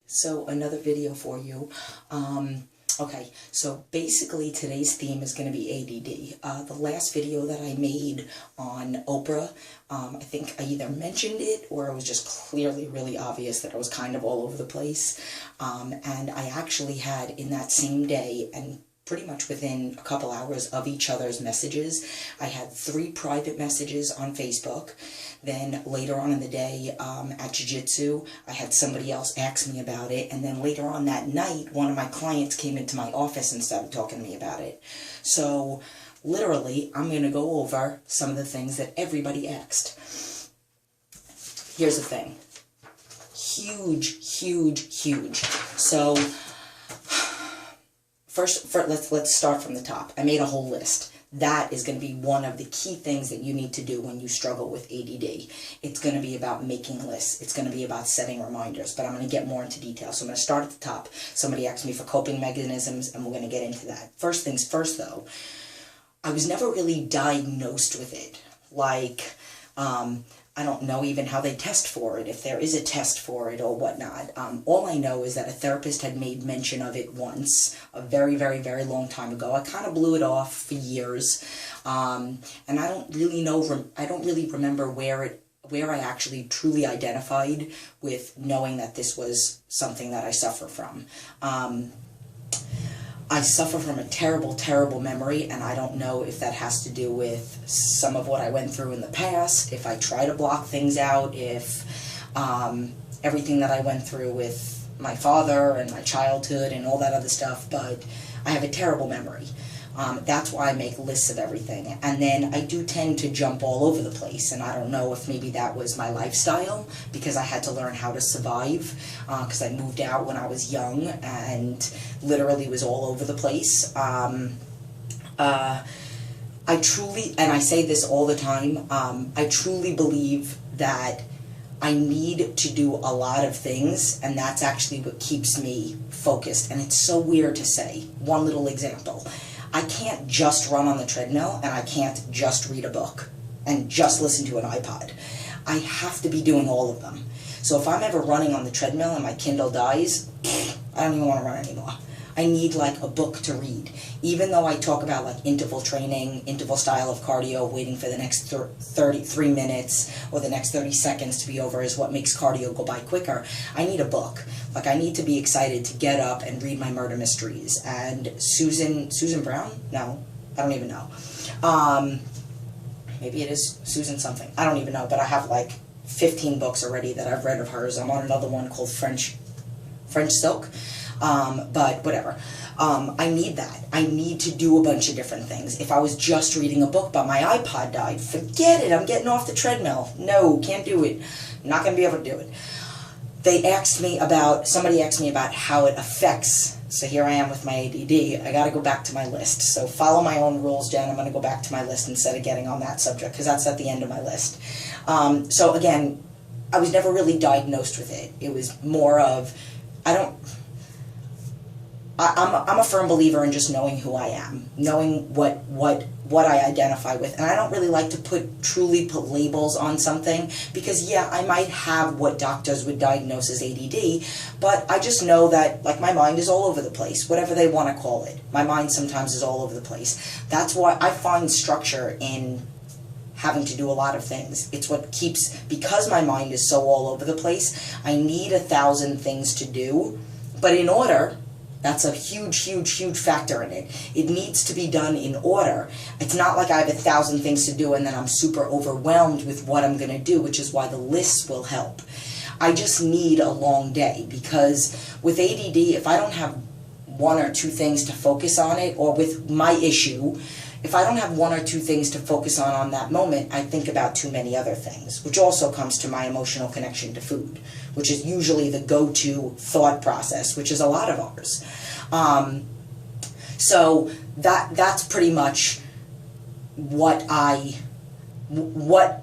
So another video for you. Okay, so basically today's theme is going to be ADD. The last video that I made on Oprah, I think I either mentioned it or it was just clearly really obvious that I was kind of all over the place. And I actually had in that same day, and pretty much within a couple hours of each other's messages, I had 3 private messages on Facebook. Then later on in the day at Jiu-Jitsu, I had somebody else ask me about it. And then later on that night, one of my clients came into my office and started talking to me about it. So literally, I'm going to go over some of the things that everybody asked. Here's the thing. Huge. So first let's start from the top. I made a whole list. That is going to be one of the key things that you need to do when you struggle with ADD. It's going to be about making lists. It's going to be about setting reminders, but I'm going to get more into detail. So I'm going to start at the top. Somebody asked me for coping mechanisms, and we're going to get into that. First things first, though, I was never really diagnosed with it. Like, I don't know even how they test for it, if there is a test for it or whatnot. All I know is that a therapist had made mention of it once, a very long time ago. I kind of blew it off for years, and I don't really remember where I actually truly identified with knowing that this was something that I suffer from. I suffer from a terrible memory, and I don't know if that has to do with some of what I went through in the past, if I try to block things out, if everything that I went through with my father and my childhood and all that other stuff, but I have a terrible memory. That's why I make lists of everything. And then I do tend to jump all over the place, and I don't know if maybe that was my lifestyle, because I had to learn how to survive, because I moved out when I was young and literally was all over the place. I truly, and I say this all the time, I truly believe that I need to do a lot of things, and that's actually what keeps me focused. And it's so weird to say. One little example. I can't just run on the treadmill, and I can't just read a book and just listen to an iPod. I have to be doing all of them. So if I'm ever running on the treadmill and my Kindle dies, I don't even want to run anymore. I need like a book to read. Even though I talk about like interval training, interval style of cardio, waiting for the next 33 minutes or the next 30 seconds to be over is what makes cardio go by quicker, I need a book. Like I need to be excited to get up and read my murder mysteries. And Susan Brown? No, I don't even know. Maybe it is Susan something. I don't even know, but I have like 15 books already that I've read of hers. I'm on another one called French Silk. But whatever. I need that. I need to do a bunch of different things. If I was just reading a book but my iPod died, forget it. I'm getting off the treadmill. No, can't do it. I'm not going to be able to do it. Somebody asked me about how it affects. So here I am with my ADD. I got to go back to my list. So follow my own rules, Jen. I'm going to go back to my list instead of getting on that subject, because that's at the end of my list. So again, I was never really diagnosed with it. It was more of, I'm a firm believer in just knowing who I am, knowing what I identify with, and I don't really like to truly put labels on something, because yeah, I might have what doctors would diagnose as ADD, but I just know that like my mind is all over the place, whatever they want to call it. My mind sometimes is all over the place. That's why I find structure in having to do a lot of things. It's what keeps, because my mind is so all over the place, I need 1,000 things to do, but in order. That's a huge factor in it. It needs to be done in order. It's not like I have 1,000 things to do and then I'm super overwhelmed with what I'm going to do, which is why the lists will help. I just need a long day, because with ADD, if I don't have 1 or 2 things to focus on it, or with my issue, if I don't have 1 or 2 things to focus on that moment, I think about too many other things, which also comes to my emotional connection to food, which is usually the go-to thought process, which is a lot of ours. So that's pretty much what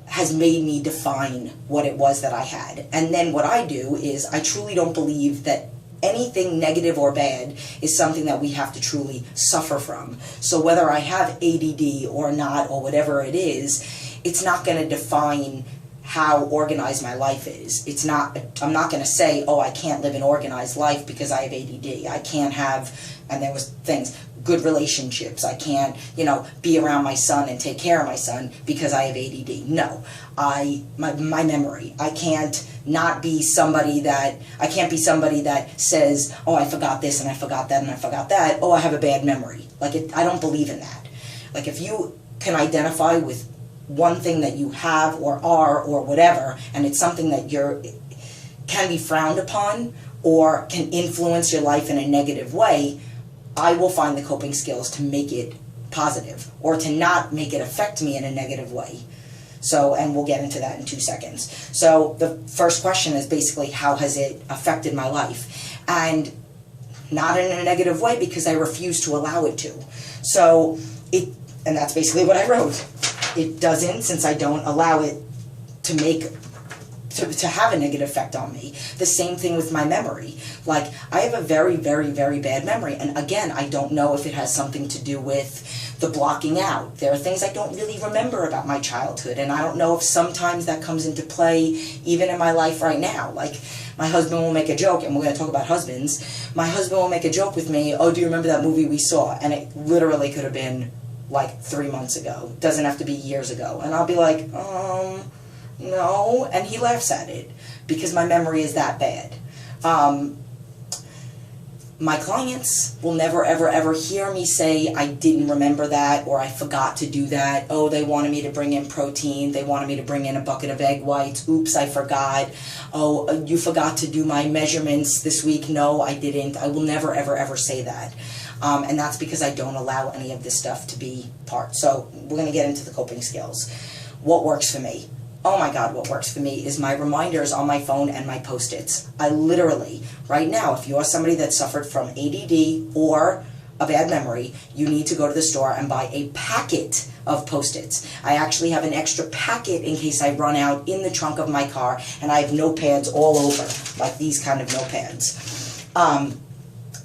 has made me define what it was that I had. And then what I do is I truly don't believe that anything negative or bad is something that we have to truly suffer from. So whether I have ADD or not, or whatever it is, it's not going to define how organized my life is. It's not, I'm not going to say, oh, I can't live an organized life because I have ADD. I can't have, and there was things, good relationships. I can't, you know, be around my son and take care of my son because I have ADD. No, my memory. I can't not be somebody that, I can't be somebody that says, oh, I forgot this and I forgot that and I forgot that. Oh, I have a bad memory. Like, I don't believe in that. Like, if you can identify with one thing that you have or are or whatever, and it's something that can be frowned upon or can influence your life in a negative way, I will find the coping skills to make it positive or to not make it affect me in a negative way. So, and we'll get into that in 2 seconds. So the first question is basically, how has it affected my life? And not in a negative way, because I refuse to allow it to. So and that's basically what I wrote. It doesn't, since I don't allow it to have a negative effect on me. The same thing with my memory. Like, I have a very, very, very bad memory. And again, I don't know if it has something to do with the blocking out. There are things I don't really remember about my childhood. And I don't know if sometimes that comes into play even in my life right now. Like, my husband will make a joke, and we're going to talk about husbands. My husband will make a joke with me, oh, do you remember that movie we saw? And it literally could have been like 3 months ago. It doesn't have to be years ago. And I'll be like, no, and he laughs at it because my memory is that bad. My clients will never, ever, ever hear me say I didn't remember that or I forgot to do that. Oh, they wanted me to bring in protein. They wanted me to bring in a bucket of egg whites. Oops, I forgot. Oh, you forgot to do my measurements this week. No, I didn't. I will never, ever, ever say that. And that's because I don't allow any of this stuff to be part. So we're going to get into the coping skills. What works for me? Oh my God, what works for me is my reminders on my phone and my Post-its. I literally, right now, if you're somebody that suffered from ADD or a bad memory, you need to go to the store and buy a packet of Post-its. I actually have an extra packet in case I run out in the trunk of my car, and I have notepads all over, like these kind of notepads.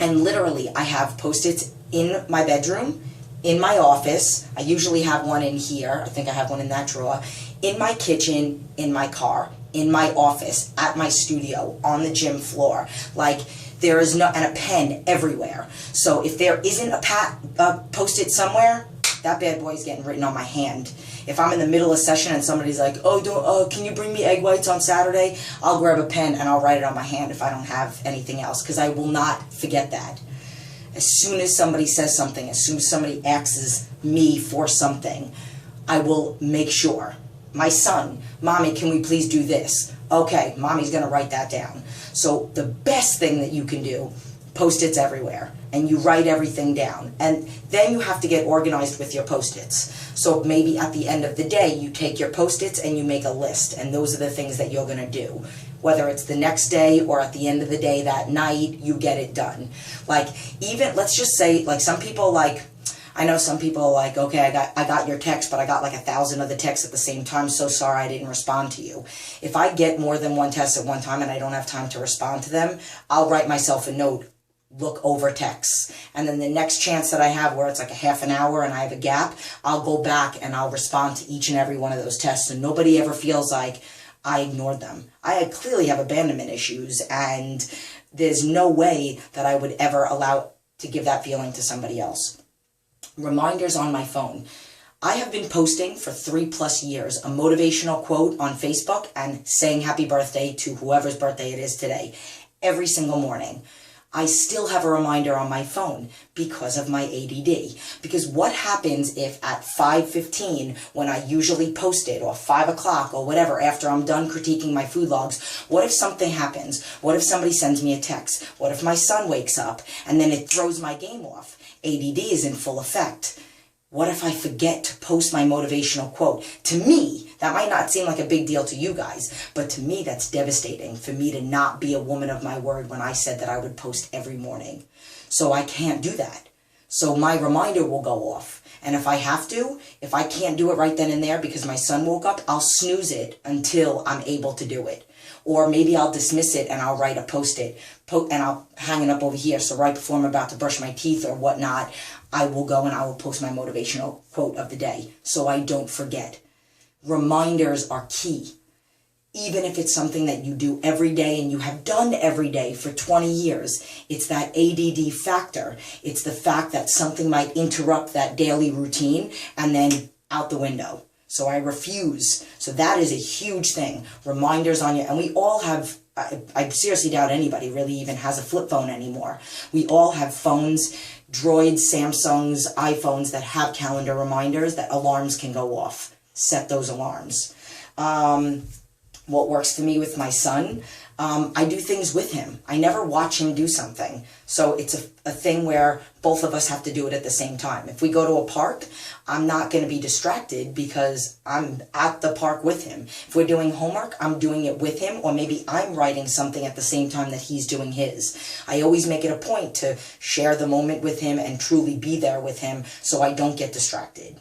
And literally, I have Post-its in my bedroom, in my office. I usually have one in here. I think I have one in that drawer. In my kitchen, in my car, in my office, at my studio, on the gym floor. Like, there is no, and a pen everywhere. So if there isn't a Post-it somewhere, that bad boy is getting written on my hand. If I'm in the middle of session and somebody's like, oh, can you bring me egg whites on Saturday? I'll grab a pen and I'll write it on my hand if I don't have anything else, because I will not forget that. As soon as somebody says something, as soon as somebody asks me for something, I will make sure. My son, Mommy, can we please do this? Okay, Mommy's going to write that down. So the best thing that you can do, Post-its everywhere, and you write everything down. And then you have to get organized with your Post-its. So maybe at the end of the day, you take your Post-its and you make a list, and those are the things that you're going to do. Whether it's the next day or at the end of the day that night, you get it done. Like, even, let's just say, like, some people, like, I know some people are like, okay, I got your text, but I got like 1,000 other texts at the same time. So sorry I didn't respond to you. If I get more than one text at one time and I don't have time to respond to them, I'll write myself a note, look over texts. And then the next chance that I have where it's like a half an hour and I have a gap, I'll go back and I'll respond to each and every one of those texts. And nobody ever feels like I ignored them. I clearly have abandonment issues, and there's no way that I would ever allow to give that feeling to somebody else. Reminders on my phone. I have been posting for 3+ years a motivational quote on Facebook and saying happy birthday to whoever's birthday it is today every single morning. I still have a reminder on my phone because of my ADD. Because what happens if at 5:15, when I usually post it, or 5 o'clock, or whatever, after I'm done critiquing my food logs, what if something happens? What if somebody sends me a text? What if my son wakes up and then it throws my game off? ADD is in full effect. What if I forget to post my motivational quote? To me, that might not seem like a big deal to you guys, but to me, that's devastating for me to not be a woman of my word when I said that I would post every morning. So I can't do that. So my reminder will go off. And if I have to, if I can't do it right then and there because my son woke up, I'll snooze it until I'm able to do it. Or maybe I'll dismiss it and I'll write a Post-it and I'll hang it up over here. So right before I'm about to brush my teeth or whatnot, I will go and I will post my motivational quote of the day so I don't forget. Reminders are key. even if it's something that you do every day and you have done every day for 20 years, it's that ADD factor. It's the fact that something might interrupt that daily routine and then out the window. So I refuse. So that is a huge thing. Reminders on your, and we all have, I seriously doubt anybody really even has a flip phone anymore. We all have phones, Droids, Samsungs, iPhones that have calendar reminders that alarms can go off. Set those alarms. What works for me with my son, I do things with him. I never watch him do something. So it's a thing where both of us have to do it at the same time. If we go to a park, I'm not going to be distracted because I'm at the park with him. If we're doing homework, I'm doing it with him, or maybe I'm writing something at the same time that he's doing his. I always make it a point to share the moment with him and truly be there with him so I don't get distracted.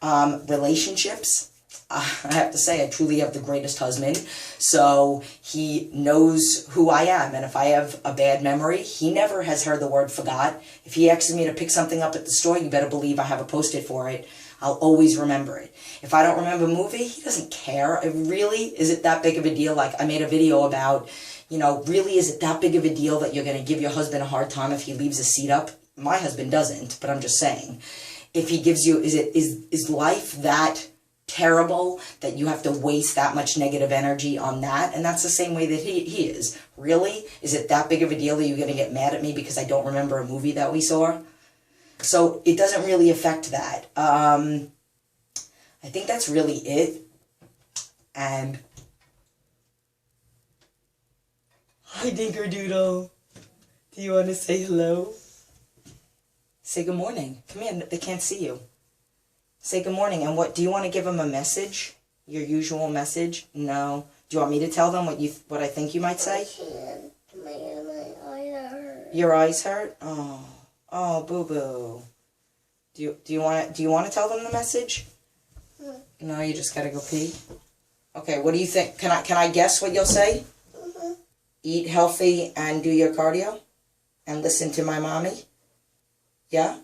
Relationships. I have to say, I truly have the greatest husband, so he knows who I am, and if I have a bad memory, he never has heard the word forgot. If he asks me to pick something up at the store, you better believe I have a Post-it for it. I'll always remember it. If I don't remember a movie, he doesn't care. Really, is it that big of a deal? Like, I made a video about, really, is it that big of a deal that you're going to give your husband a hard time if he leaves a seat up? My husband doesn't, but I'm just saying. If he gives you, is life that terrible that you have to waste that much negative energy on that? And that's the same way that he is. Really? Is it that big of a deal that you're going to get mad at me because I don't remember a movie that we saw? So it doesn't really affect that. I think that's really it. And hi, Dinkerdoodle. Do you want to say hello? Say good morning. Come here. They can't see you. Say good morning. And what do you want to give them a message? Your usual message? No. Do you want me to tell them what I think you might say? My eyes hurt. Your eyes hurt? Oh, boo boo. Do you want to tell them the message? No, you just gotta go pee. Okay. What do you think? Can I guess what you'll say? Eat healthy and do your cardio, and listen to my mommy. Yeah.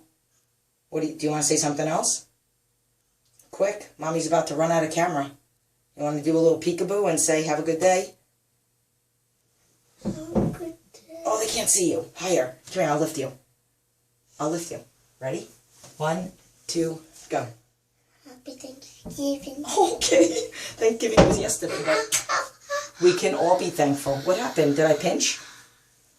What do you want to say something else? Quick, mommy's about to run out of camera. You want to do a little peekaboo and say, have a good day? Have a good day. Oh, they can't see you. Higher. Come here, I'll lift you. I'll lift you. Ready? 1, 2, go. Happy Thanksgiving. Okay. Thanksgiving was yesterday, but we can all be thankful. What happened? Did I pinch?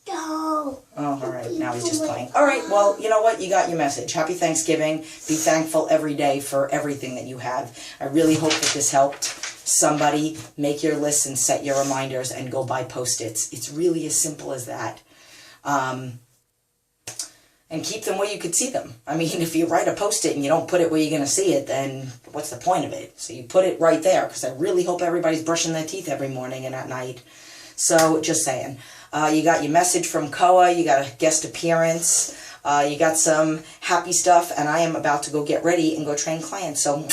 No. Oh, all right. Now he's just playing. All right. Well, you know what? You got your message. Happy Thanksgiving. Be thankful every day for everything that you have. I really hope that this helped somebody. Make your lists and set your reminders and go buy Post-its. It's really as simple as that. And keep them where you could see them. I mean, if you write a Post-it and you don't put it where you're going to see it, then what's the point of it? So you put it right there, because I really hope everybody's brushing their teeth every morning and at night. So, just saying. You got your message from Koa, you got a guest appearance, you got some happy stuff, and I am about to go get ready and go train clients. So,